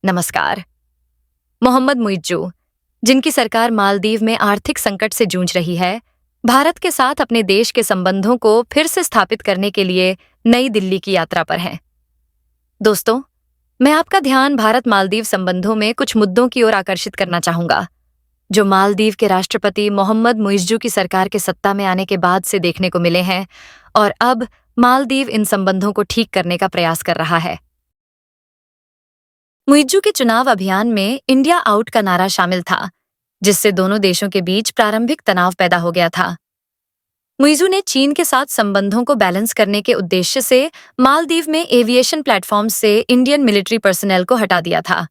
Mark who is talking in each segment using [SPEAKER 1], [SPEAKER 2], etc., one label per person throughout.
[SPEAKER 1] नमस्कार। मोहम्मद मुइज्जू, जिनकी सरकार मालदीव में आर्थिक संकट से जूझ रही है, भारत के साथ अपने देश के संबंधों को फिर से स्थापित करने के लिए नई दिल्ली की यात्रा पर हैं। दोस्तों, मैं आपका ध्यान भारत मालदीव संबंधों में कुछ मुद्दों की ओर आकर्षित करना चाहूंगा, जो मालदीव के राष्ट्रपति मोहम्मद मुइज्जू की सरकार के सत्ता में आने के बाद से देखने को मिले हैं और अब मालदीव इन संबंधों को ठीक करने का प्रयास कर रहा है। मुइज्जू के चुनाव अभियान में इंडिया आउट का नारा शामिल था, जिससे दोनों देशों के बीच प्रारंभिक तनाव पैदा हो गया था। मुइज्जू ने चीन के साथ संबंधों को बैलेंस करने के उद्देश्य से मालदीव में एविएशन प्लेटफॉर्म से इंडियन मिलिट्री पर्सनल को हटा दिया था।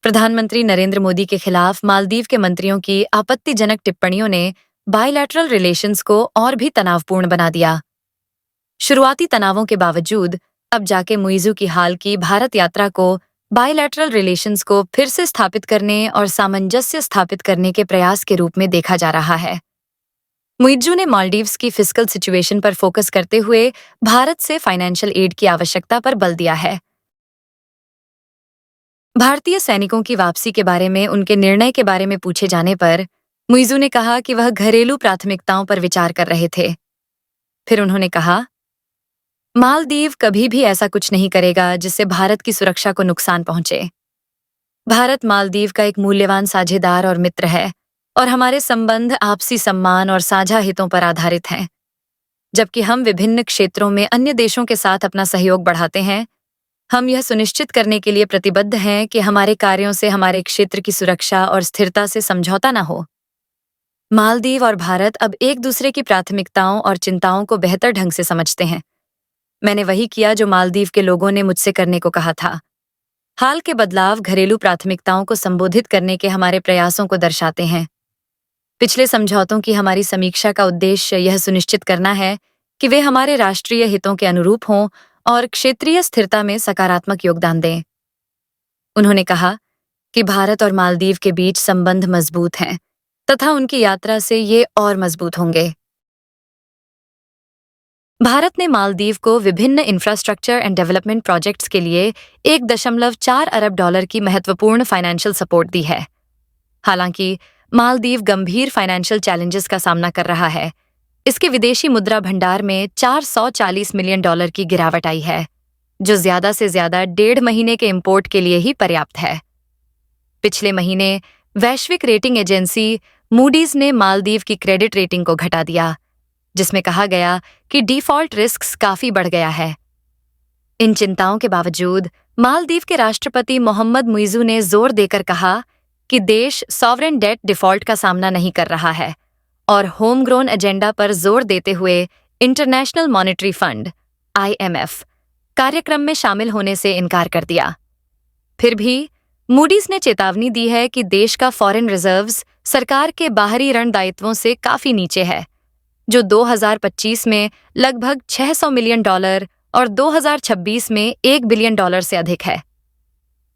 [SPEAKER 1] प्रधानमंत्री नरेंद्र मोदी के खिलाफ मालदीव के मंत्रियों की आपत्तिजनक टिप्पणियों ने बायलैटरल रिलेशंस को और भी तनावपूर्ण बना दिया। शुरुआती तनावों के बावजूद अब जाके मुइज्जू की हाल की भारत यात्रा को बायलैटरल रिलेशंस को फिर से स्थापित करने और सामंजस्य स्थापित करने के प्रयास के रूप में देखा जा रहा है। मुइज्जू ने मालदीव्स की फिस्कल सिचुएशन पर फोकस करते हुए भारत से फाइनेंशियल एड की आवश्यकता पर बल दिया है। भारतीय सैनिकों की वापसी के बारे में उनके निर्णय के बारे में पूछे जाने पर मुइज्जू ने कहा कि वह घरेलू प्राथमिकताओं पर विचार कर रहे थे। फिर उन्होंने कहा, मालदीव कभी भी ऐसा कुछ नहीं करेगा जिससे भारत की सुरक्षा को नुकसान पहुंचे। भारत मालदीव का एक मूल्यवान साझेदार और मित्र है और हमारे संबंध आपसी सम्मान और साझा हितों पर आधारित हैं। जबकि हम विभिन्न क्षेत्रों में अन्य देशों के साथ अपना सहयोग बढ़ाते हैं, हम यह सुनिश्चित करने के लिए प्रतिबद्ध हैं कि हमारे कार्यों से हमारे क्षेत्र की सुरक्षा और स्थिरता से समझौता न हो। मालदीव और भारत अब एक दूसरे की प्राथमिकताओं और चिंताओं को बेहतर ढंग से समझते हैं। मैंने वही किया जो मालदीव के लोगों ने मुझसे करने को कहा था। हाल के बदलाव घरेलू प्राथमिकताओं को संबोधित करने के हमारे प्रयासों को दर्शाते हैं। पिछले समझौतों की हमारी समीक्षा का उद्देश्य यह सुनिश्चित करना है कि वे हमारे राष्ट्रीय हितों के अनुरूप हों और क्षेत्रीय स्थिरता में सकारात्मक योगदान दें। उन्होंने कहा कि भारत और मालदीव के बीच संबंध मजबूत हैं तथा उनकी यात्रा से ये और मजबूत होंगे। भारत ने मालदीव को विभिन्न इंफ्रास्ट्रक्चर एंड डेवलपमेंट प्रोजेक्ट्स के लिए 1.4 अरब डॉलर की महत्वपूर्ण फाइनेंशियल सपोर्ट दी है। हालांकि मालदीव गंभीर फाइनेंशियल चैलेंजेस का सामना कर रहा है। इसके विदेशी मुद्रा भंडार में 440 मिलियन डॉलर की गिरावट आई है, जो ज्यादा से ज्यादा 1.5 महीने के इंपोर्ट के लिए ही पर्याप्त है। पिछले महीने वैश्विक रेटिंग एजेंसी मूडीज ने मालदीव की क्रेडिट रेटिंग को घटा दिया, जिसमें कहा गया कि डिफॉल्ट रिस्क्स काफी बढ़ गया है। इन चिंताओं के बावजूद मालदीव के राष्ट्रपति मोहम्मद मुइज्जू ने जोर देकर कहा कि देश सॉवरेन डेट डिफॉल्ट का सामना नहीं कर रहा है और होम ग्रोन एजेंडा पर जोर देते हुए इंटरनेशनल मॉनेटरी फंड (IMF) कार्यक्रम में शामिल होने से इनकार कर दिया। फिर भी मूडीज ने चेतावनी दी है कि देश का फॉरेन रिजर्व्स सरकार के बाहरी ऋण दायित्वों से काफी नीचे है, जो 2025 में लगभग 600 मिलियन डॉलर और 2026 में 1 बिलियन डॉलर से अधिक है।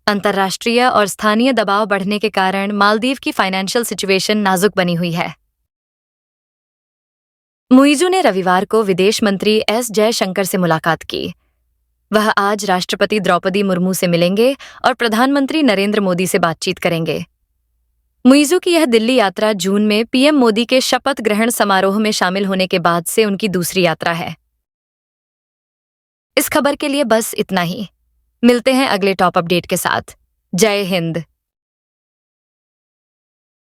[SPEAKER 1] अंतर्राष्ट्रीय और स्थानीय दबाव बढ़ने के कारण मालदीव की फाइनेंशियल सिचुएशन नाजुक बनी हुई है। मुइज्जू ने रविवार को विदेश मंत्री एस जयशंकर से मुलाकात की। वह आज राष्ट्रपति द्रौपदी मुर्मू से मिलेंगे और प्रधानमंत्री नरेंद्र मोदी से बातचीत करेंगे। मुइज्जू की यह दिल्ली यात्रा जून में पीएम मोदी के शपथ ग्रहण समारोह में शामिल होने के बाद से उनकी दूसरी यात्रा है। इस खबर के लिए बस इतना ही। मिलते हैं अगले टॉप अपडेट के साथ। जय हिंद।